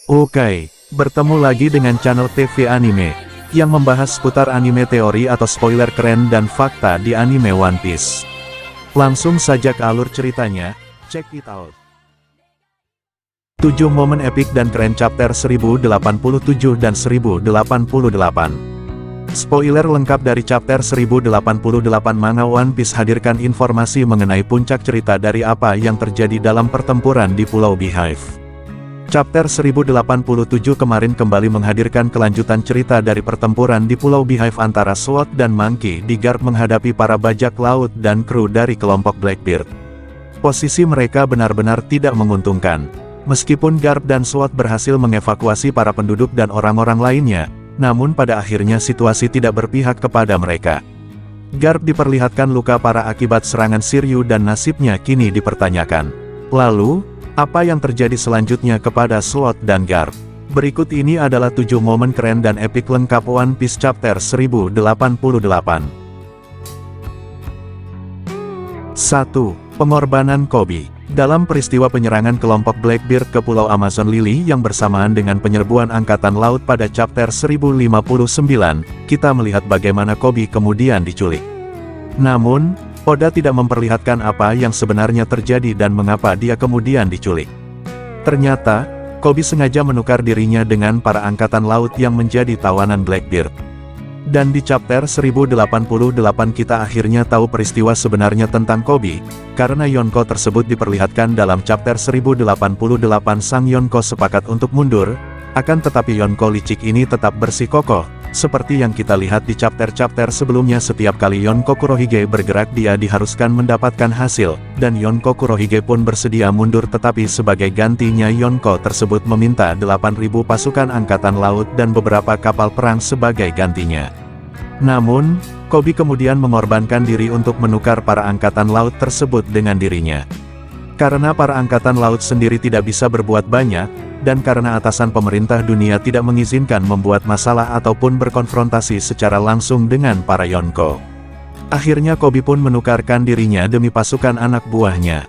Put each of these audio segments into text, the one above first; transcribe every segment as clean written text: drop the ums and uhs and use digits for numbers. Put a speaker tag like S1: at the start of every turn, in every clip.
S1: Oke, bertemu lagi dengan channel TV Anime, yang membahas seputar anime teori atau spoiler keren dan fakta di anime One Piece. Langsung saja ke alur ceritanya, check it out. 7 momen epik dan keren chapter 1087 dan 1088. Spoiler lengkap dari chapter 1088 manga One Piece hadirkan informasi mengenai puncak cerita dari apa yang terjadi dalam pertempuran di Pulau Beehive. Chapter 1087 kemarin kembali menghadirkan kelanjutan cerita dari pertempuran di Pulau Beehive antara Sword dan Monkey di Garp menghadapi para bajak laut dan kru dari kelompok Blackbeard. Posisi mereka benar-benar tidak menguntungkan. Meskipun Garp dan Sword berhasil mengevakuasi para penduduk dan orang-orang lainnya, namun pada akhirnya situasi tidak berpihak kepada mereka. Garp diperlihatkan luka parah akibat serangan Shiryu dan nasibnya kini dipertanyakan. Lalu, apa yang terjadi selanjutnya kepada Sword dan Garp? Berikut ini adalah 7 momen keren dan epik lengkap One Piece Chapter 1088. 1. Pengorbanan Koby. Dalam peristiwa penyerangan kelompok Blackbeard ke Pulau Amazon Lily yang bersamaan dengan penyerbuan Angkatan Laut pada Chapter 1059, kita melihat bagaimana Koby kemudian diculik. Namun, Oda tidak memperlihatkan apa yang sebenarnya terjadi dan mengapa dia kemudian diculik. Ternyata, Koby sengaja menukar dirinya dengan para angkatan laut yang menjadi tawanan Blackbeard. Dan di chapter 1088 kita akhirnya tahu peristiwa sebenarnya tentang Koby, karena Yonko tersebut diperlihatkan dalam chapter 1088 sang Yonko sepakat untuk mundur, akan tetapi Yonko licik ini tetap bersikukuh. Seperti yang kita lihat di chapter-chapter sebelumnya, setiap kali Yonko Kurohige bergerak dia diharuskan mendapatkan hasil, dan Yonko Kurohige pun bersedia mundur tetapi sebagai gantinya Yonko tersebut meminta 8.000 pasukan angkatan laut dan beberapa kapal perang sebagai gantinya. Namun, Koby kemudian mengorbankan diri untuk menukar para angkatan laut tersebut dengan dirinya. Karena para angkatan laut sendiri tidak bisa berbuat banyak, dan karena atasan pemerintah dunia tidak mengizinkan membuat masalah ataupun berkonfrontasi secara langsung dengan para Yonko. Akhirnya Koby pun menukarkan dirinya demi pasukan anak buahnya.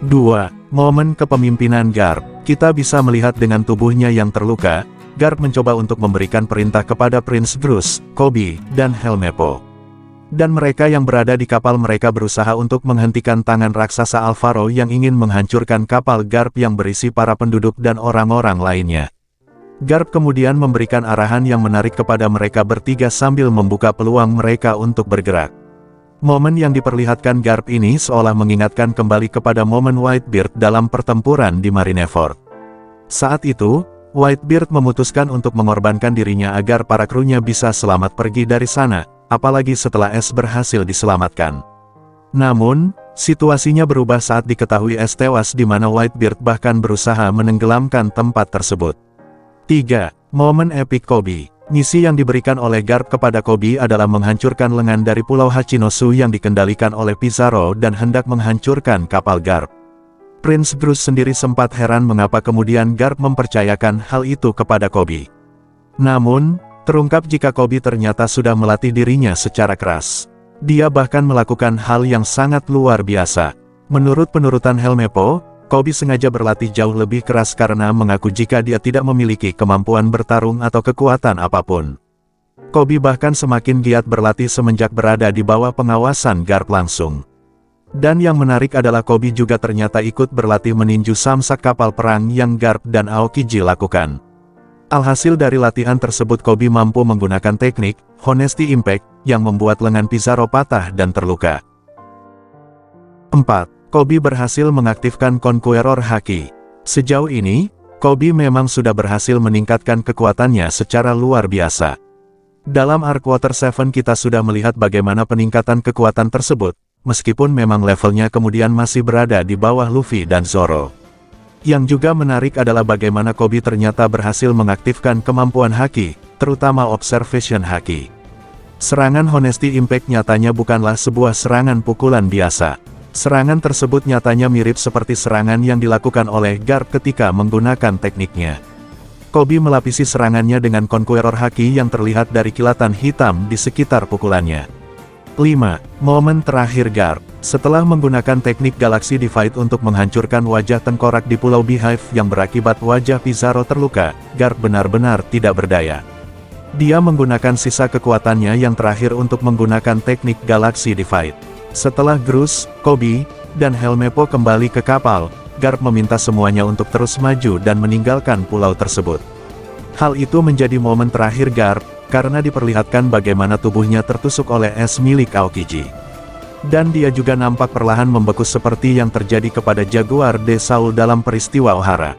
S1: 2. Momen kepemimpinan Garp. Kita bisa melihat dengan tubuhnya yang terluka, Garp mencoba untuk memberikan perintah kepada Prince Bruce, Koby, dan Helmeppo. Dan mereka yang berada di kapal mereka berusaha untuk menghentikan tangan raksasa Alvaro yang ingin menghancurkan kapal Garp yang berisi para penduduk dan orang-orang lainnya. Garp kemudian memberikan arahan yang menarik kepada mereka bertiga sambil membuka peluang mereka untuk bergerak. Momen yang diperlihatkan Garp ini seolah mengingatkan kembali kepada momen Whitebeard dalam pertempuran di Marineford. Saat itu, Whitebeard memutuskan untuk mengorbankan dirinya agar para krunya bisa selamat pergi dari sana, apalagi setelah Ace berhasil diselamatkan. Namun, situasinya berubah saat diketahui Ace tewas di mana Whitebeard bahkan berusaha menenggelamkan tempat tersebut. 3. Momen epik Koby. Misi yang diberikan oleh Garp kepada Koby adalah menghancurkan lengan dari Pulau Hachinosu yang dikendalikan oleh Pizarro dan hendak menghancurkan kapal Garp. Prince Bruce sendiri sempat heran mengapa kemudian Garp mempercayakan hal itu kepada Koby. Namun, terungkap jika Koby ternyata sudah melatih dirinya secara keras. Dia bahkan melakukan hal yang sangat luar biasa. Menurut penurutan Helmeppo, Koby sengaja berlatih jauh lebih keras karena mengaku jika dia tidak memiliki kemampuan bertarung atau kekuatan apapun. Koby bahkan semakin giat berlatih semenjak berada di bawah pengawasan Garp langsung. Dan yang menarik adalah Koby juga ternyata ikut berlatih meninju samsak kapal perang yang Garp dan Aokiji lakukan. Alhasil dari latihan tersebut Koby mampu menggunakan teknik Honesty Impact yang membuat lengan Pizarro patah dan terluka. 4. Koby berhasil mengaktifkan Conqueror Haki. Sejauh ini, Koby memang sudah berhasil meningkatkan kekuatannya secara luar biasa. Dalam Arc Water 7 kita sudah melihat bagaimana peningkatan kekuatan tersebut, meskipun memang levelnya kemudian masih berada di bawah Luffy dan Zoro. Yang juga menarik adalah bagaimana Koby ternyata berhasil mengaktifkan kemampuan Haki, terutama Observation Haki. Serangan Honesty Impact nyatanya bukanlah sebuah serangan pukulan biasa. Serangan tersebut nyatanya mirip seperti serangan yang dilakukan oleh Garp ketika menggunakan tekniknya. Koby melapisi serangannya dengan Conqueror Haki yang terlihat dari kilatan hitam di sekitar pukulannya. 5. Momen terakhir Garp. Setelah menggunakan teknik Galaxy Divide untuk menghancurkan wajah tengkorak di Pulau Beehive yang berakibat wajah Pizarro terluka, Garp benar-benar tidak berdaya. Dia menggunakan sisa kekuatannya yang terakhir untuk menggunakan teknik Galaxy Divide. Setelah Groose, Kobe, dan Helmeppo kembali ke kapal, Garp meminta semuanya untuk terus maju dan meninggalkan pulau tersebut. Hal itu menjadi momen terakhir Garp, karena diperlihatkan bagaimana tubuhnya tertusuk oleh es milik Aokiji. Dan dia juga nampak perlahan membeku seperti yang terjadi kepada Jaguar de Saul dalam peristiwa Ohara.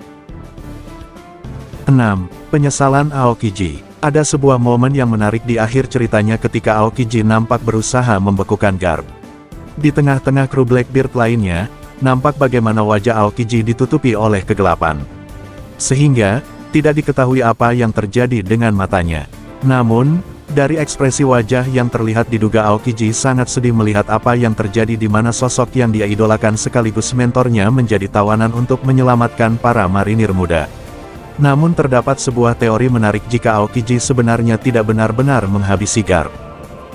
S1: 6. Penyesalan Aokiji. Ada sebuah momen yang menarik di akhir ceritanya ketika Aokiji nampak berusaha membekukan Garp. Di tengah-tengah kru Blackbeard lainnya, nampak bagaimana wajah Aokiji ditutupi oleh kegelapan. Sehingga, tidak diketahui apa yang terjadi dengan matanya. Namun, dari ekspresi wajah yang terlihat diduga Aokiji sangat sedih melihat apa yang terjadi di mana sosok yang dia idolakan sekaligus mentornya menjadi tawanan untuk menyelamatkan para marinir muda. Namun terdapat sebuah teori menarik jika Aokiji sebenarnya tidak benar-benar menghabisi Garp.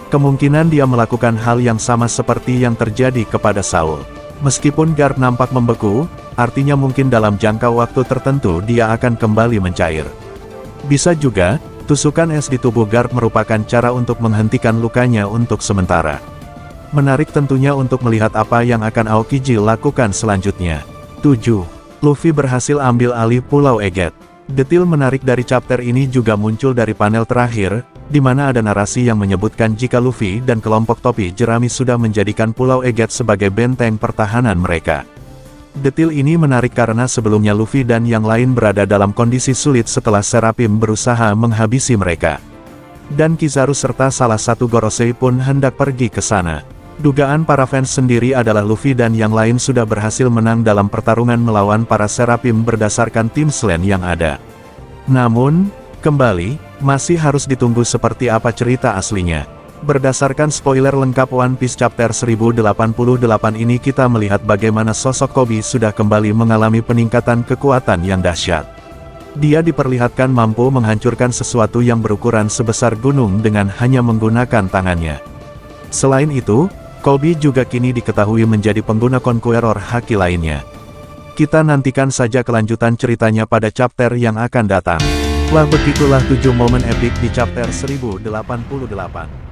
S1: Kemungkinan dia melakukan hal yang sama seperti yang terjadi kepada Saul. Meskipun Garp nampak membeku, artinya mungkin dalam jangka waktu tertentu dia akan kembali mencair. Bisa juga, tusukan es di tubuh Garp merupakan cara untuk menghentikan lukanya untuk sementara. Menarik tentunya untuk melihat apa yang akan Aokiji lakukan selanjutnya. 7. Luffy berhasil ambil alih Pulau Egghead. Detil menarik dari chapter ini juga muncul dari panel terakhir, di mana ada narasi yang menyebutkan jika Luffy dan kelompok topi jerami sudah menjadikan Pulau Egghead sebagai benteng pertahanan mereka. Detil ini menarik karena sebelumnya Luffy dan yang lain berada dalam kondisi sulit setelah Seraphim berusaha menghabisi mereka. Dan Kizaru serta salah satu Gorosei pun hendak pergi ke sana. Dugaan para fans sendiri adalah Luffy dan yang lain sudah berhasil menang dalam pertarungan melawan para Seraphim berdasarkan tim Slan yang ada. Namun, kembali, masih harus ditunggu seperti apa cerita aslinya. Berdasarkan spoiler lengkap One Piece Chapter 1088 ini kita melihat bagaimana sosok Kobe sudah kembali mengalami peningkatan kekuatan yang dahsyat. Dia diperlihatkan mampu menghancurkan sesuatu yang berukuran sebesar gunung dengan hanya menggunakan tangannya. Selain itu, Kobe juga kini diketahui menjadi pengguna Conqueror Haki lainnya. Kita nantikan saja kelanjutan ceritanya pada chapter yang akan datang. Begitulah 7 momen epik di Chapter 1088.